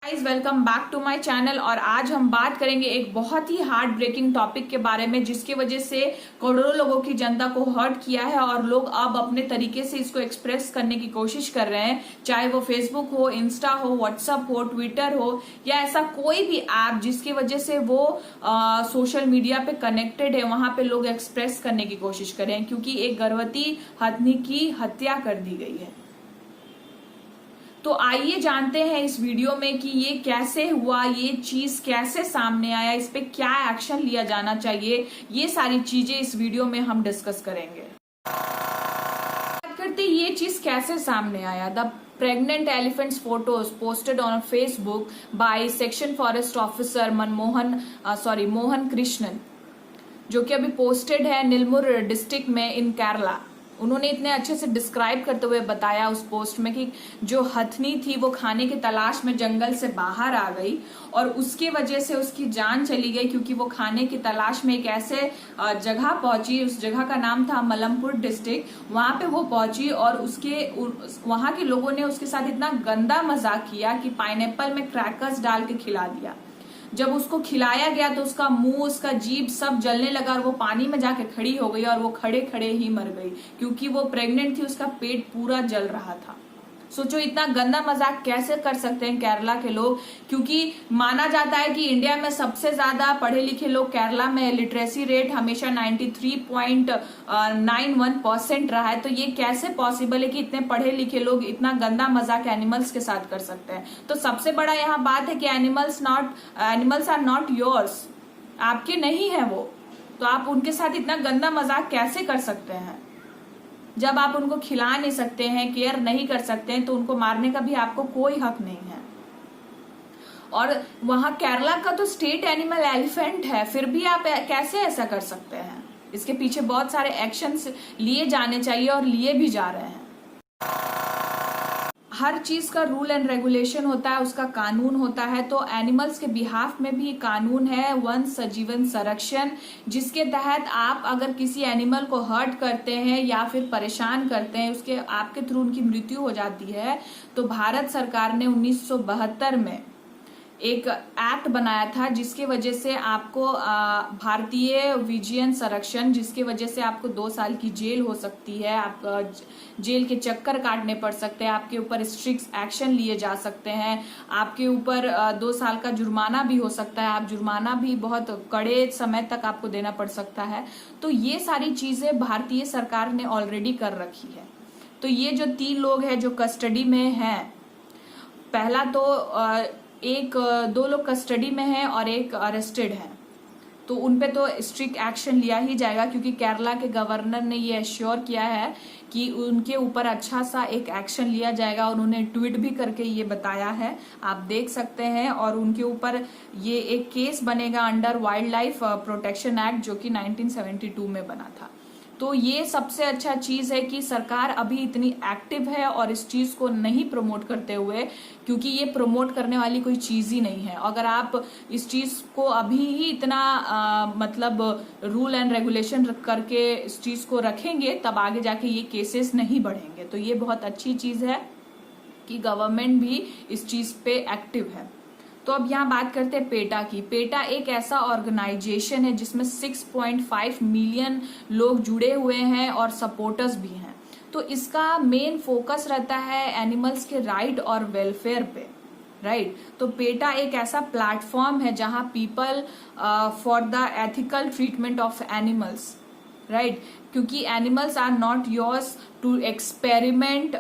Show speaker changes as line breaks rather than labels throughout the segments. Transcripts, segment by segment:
Guys welcome back to my channel. और आज हम बात करेंगे एक बहुत ही हार्ट ब्रेकिंग टॉपिक के बारे में जिसकी वजह से करोड़ों लोगों की जनता को हर्ट किया है और लोग अब अपने तरीके से इसको एक्सप्रेस करने की कोशिश कर रहे हैं, चाहे वो फेसबुक हो, इंस्टा हो, व्हाट्सएप हो, ट्विटर हो या ऐसा कोई भी ऐप जिसकी वजह से वो सोशल मीडिया पे कनेक्टेड है, वहां पे लोग एक्सप्रेस करने की कोशिश कर रहे हैं क्योंकि एक गर्भवती हथनी की हत्या कर दी गई है। तो आइए जानते हैं इस वीडियो में कि ये कैसे हुआ, ये चीज कैसे सामने आया, इस पे क्या एक्शन लिया जाना चाहिए, ये सारी चीजें इस वीडियो में हम डिस्कस करेंगे। बात करते ये चीज कैसे सामने आया। The pregnant elephants photos posted on Facebook by section forest officer Mohan Krishnan, जो कि अभी पोस्टेड है नीलमुर डिस्ट्रिक्ट में इन केरला। उन्होंने इतने अच्छे से डिस्क्राइब करते हुए बताया उस पोस्ट में कि जो हथनी थी वो खाने की तलाश में जंगल से बाहर आ गई और उसकी वजह से उसकी जान चली गई क्योंकि वो खाने की तलाश में एक ऐसे जगह पहुंची, उस जगह का नाम था मलमपुर डिस्ट्रिक्ट। वहां पे वो पहुंची और वहां के लोगों ने उसके साथ इतना गंदा मजाक किया कि पाइनएप्पल में क्रैकर्स डाल के खिला दिया। जब उसको खिलाया गया तो उसका मुंह, उसका जीभ सब जलने लगा और वो पानी में जाके खड़ी हो गई और वो खड़े खड़े ही मर गई क्योंकि वो प्रेग्नेंट थी, उसका पेट पूरा जल रहा था। सोचो इतना गंदा मजाक कैसे कर सकते हैं केरला के लोग, क्योंकि माना जाता है कि इंडिया में सबसे ज्यादा पढ़े लिखे लोग केरला में, लिटरेसी रेट हमेशा 93.91% रहा है। तो ये कैसे पॉसिबल है कि इतने पढ़े लिखे लोग इतना गंदा मजाक एनिमल्स के साथ कर सकते हैं। तो सबसे बड़ा यहाँ बात है कि एनिमल्स आर नॉट योर्स, आपके नहीं है वो, तो आप उनके साथ इतना गंदा मजाक कैसे कर सकते हैं। जब आप उनको खिला नहीं सकते हैं, केयर नहीं कर सकते हैं, तो उनको मारने का भी आपको कोई हक नहीं है। और वहां केरला का तो स्टेट एनिमल एलिफेंट है, फिर भी आप कैसे ऐसा कर सकते हैं। इसके पीछे बहुत सारे एक्शंस लिए जाने चाहिए और लिए भी जा रहे हैं। हर चीज का रूल एंड रेगुलेशन होता है, उसका कानून होता है। तो एनिमल्स के बिहाफ में भी कानून है, वन सजीवन संरक्षण, जिसके तहत आप अगर किसी एनिमल को हर्ट करते हैं या फिर परेशान करते हैं, उसके आपके थ्रू उनकी मृत्यु हो जाती है, तो भारत सरकार ने 1972 में एक एक्ट बनाया था जिसकी वजह से आपको भारतीय विजियन संरक्षण, जिसकी वजह से आपको 2 साल की जेल हो सकती है, आप जेल के चक्कर काटने पड़ सकते हैं, आपके ऊपर स्ट्रिक्ट एक्शन लिए जा सकते हैं, आपके ऊपर 2 साल का जुर्माना भी हो सकता है, आप जुर्माना भी बहुत कड़े समय तक आपको देना पड़ सकता है। तो ये सारी चीजें भारतीय सरकार ने ऑलरेडी कर रखी है। तो ये जो 3 लोग हैं जो कस्टडी में हैं, पहला तो 2 लोग कस्टडी में हैं और एक अरेस्टेड है, तो उनपे तो स्ट्रिक्ट एक्शन लिया ही जाएगा क्योंकि केरला के गवर्नर ने ये एश्योर किया है कि उनके ऊपर अच्छा सा एक एक्शन लिया जाएगा। उन्होंने ट्वीट भी करके ये बताया है, आप देख सकते हैं। और उनके ऊपर ये एक केस बनेगा under wild life protection act, जो कि 1972 में बना था। तो ये सबसे अच्छा चीज है कि सरकार अभी इतनी एक्टिव है और इस चीज को नहीं प्रमोट करते हुए, क्योंकि ये प्रमोट करने वाली कोई चीज ही नहीं है। अगर आप इस चीज को अभी ही इतना मतलब रूल एंड रेगुलेशन करके इस चीज को रखेंगे, तब आगे जाके ये केसेस नहीं बढ़ेंगे। तो ये बहुत अच्छी चीज है कि गवर्नमेंट भी इस चीज पे एक्टिव है। तो अब यहाँ बात करते हैं पेटा की। पेटा एक ऐसा ऑर्गेनाइजेशन है जिसमें 6.5 मिलियन लोग जुड़े हुए हैं और सपोर्टर्स भी हैं। तो इसका मेन फोकस रहता है एनिमल्स के राइट और वेलफेयर पे, राइट। तो पेटा एक ऐसा प्लेटफॉर्म है जहां people for the ethical treatment of animals, right, क्योंकि animals are not yours to experiment,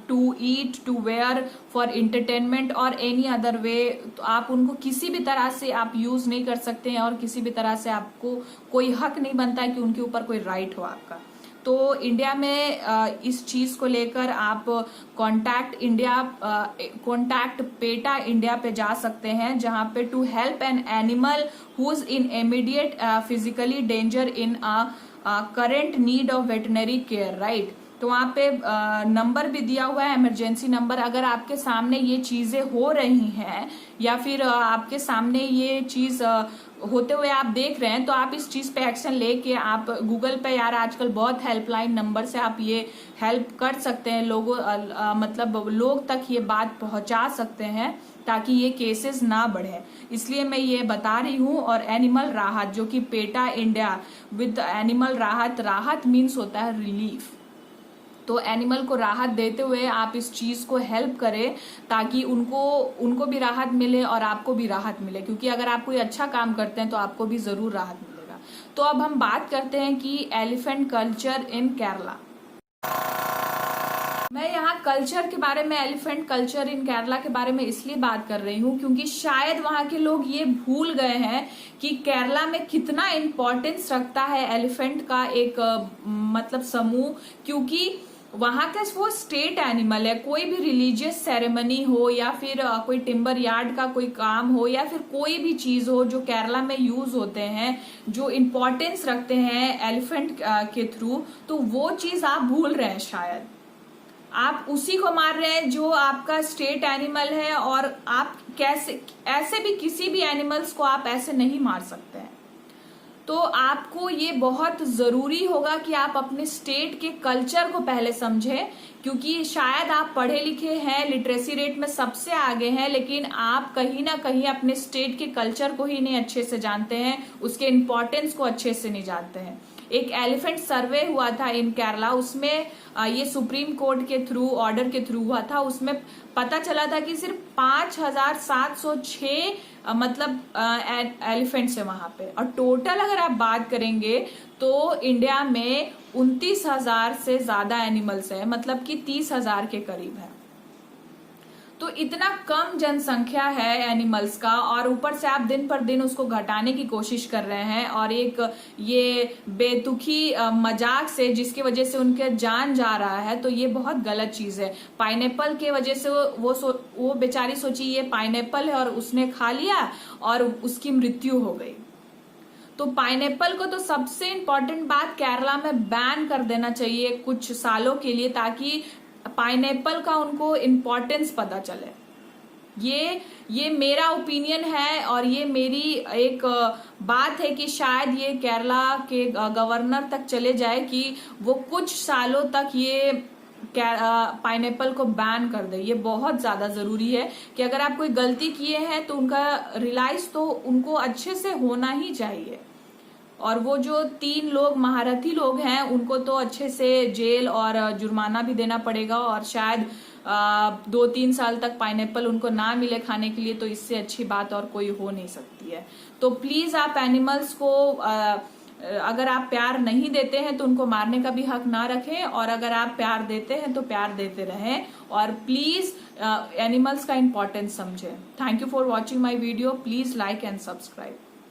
to eat, to wear, for entertainment or any other way. तो आप उनको किसी भी तरह से आप यूज नहीं कर सकते हैं और किसी भी तरह से आपको कोई हक नहीं बनता है कि उनके ऊपर कोई राइट हो आपका। तो इंडिया में इस चीज को लेकर आप कॉन्टैक्ट पेटा इंडिया पे जा सकते हैं, जहां पे to help an animal who is in immediate physically danger in current need of veterinary care, right. तो वहाँ पे नंबर भी दिया हुआ है, इमरजेंसी नंबर। अगर आपके सामने ये चीजें हो रही हैं या फिर आपके सामने ये चीज होते हुए आप देख रहे हैं, तो आप इस चीज पे एक्शन लेके आप गूगल पे, यार आजकल बहुत हेल्पलाइन नंबर से आप ये हेल्प कर सकते हैं, लोगों मतलब लोग तक ये बात पहुंचा सकते हैं ताकि ये केसेस ना बढ़े। इसलिए मैं ये बता रही हूँ। और एनिमल राहत, जो कि पेटा इंडिया विद एनिमल राहत, राहत मीन्स होता है रिलीफ। तो एनिमल को राहत देते हुए आप इस चीज को हेल्प करें ताकि उनको भी राहत मिले और आपको भी राहत मिले, क्योंकि अगर आप कोई अच्छा काम करते हैं तो आपको भी जरूर राहत मिलेगा। तो अब हम बात करते हैं कि एलिफेंट कल्चर इन केरला। मैं यहाँ कल्चर के बारे में, एलिफेंट कल्चर इन केरला के बारे में इसलिए बात कर रही हूँ क्योंकि शायद वहाँ के लोग ये भूल गए हैं कि केरला में कितना इम्पोर्टेंस रखता है एलिफेंट का एक मतलब समूह, क्योंकि वहां का वो स्टेट एनिमल है। कोई भी रिलीजियस सेरेमनी हो या फिर कोई टिम्बर यार्ड का कोई काम हो या फिर कोई भी चीज हो जो केरला में यूज होते हैं, जो इम्पोर्टेंस रखते हैं एलिफेंट के थ्रू, तो वो चीज आप भूल रहे हैं। शायद आप उसी को मार रहे हैं जो आपका स्टेट एनिमल है, और आप कैसे, ऐसे भी किसी भी एनिमल्स को आप ऐसे नहीं मार सकते हैं। तो आपको ये बहुत जरूरी होगा कि आप अपने स्टेट के कल्चर को पहले समझें, क्योंकि शायद आप पढ़े लिखे हैं, लिटरेसी रेट में सबसे आगे हैं, लेकिन आप कहीं ना कहीं अपने स्टेट के कल्चर को ही नहीं अच्छे से जानते हैं, उसके इम्पोर्टेंस को अच्छे से नहीं जानते हैं। एक एलिफेंट सर्वे हुआ था इन केरला, उसमें ये सुप्रीम कोर्ट के थ्रू, ऑर्डर के थ्रू हुआ था। उसमें पता चला था कि सिर्फ 5,706 मतलब एलिफेंट्स है वहां पे, और टोटल अगर आप बात करेंगे तो इंडिया में 29,000 से ज्यादा एनिमल्स है, मतलब कि 30,000 के करीब है। तो इतना कम जनसंख्या है एनिमल्स का, और ऊपर से आप दिन पर दिन उसको घटाने की कोशिश कर रहे हैं, और एक ये बेतुकी मजाक से जिसकी वजह से उनके जान जा रहा है, तो ये बहुत गलत चीज है। पाइनएप्पल के वजह से वो बेचारी सोची ये पाइनएप्पल है और उसने खा लिया और उसकी मृत्यु हो गई। तो पाइनएप्पल को तो सबसे इम्पोर्टेंट बात केरला में बैन कर देना चाहिए कुछ सालों के लिए, ताकि पाइनएप्पल का उनको इम्पोर्टेंस पता चले। ये मेरा ओपिनियन है, और ये मेरी एक बात है कि शायद ये केरला के गवर्नर तक चले जाए कि वो कुछ सालों तक ये पाइनएप्पल को बैन कर दे। ये बहुत ज्यादा जरूरी है कि अगर आप कोई गलती किए हैं तो उनका रियलाइज तो उनको अच्छे से होना ही चाहिए। और वो जो 3 लोग महारथी लोग हैं उनको तो अच्छे से जेल और जुर्माना भी देना पड़ेगा, और शायद 2-3 साल तक पाइनएप्पल उनको ना मिले खाने के लिए। तो इससे अच्छी बात और कोई हो नहीं सकती है। तो प्लीज आप एनिमल्स को अगर आप प्यार नहीं देते हैं तो उनको मारने का भी हक ना रखें, और अगर आप प्यार देते हैं तो प्यार देते रहें, और प्लीज एनिमल्स का इम्पोर्टेंस समझें। Thank you for watching my video. Please like and subscribe.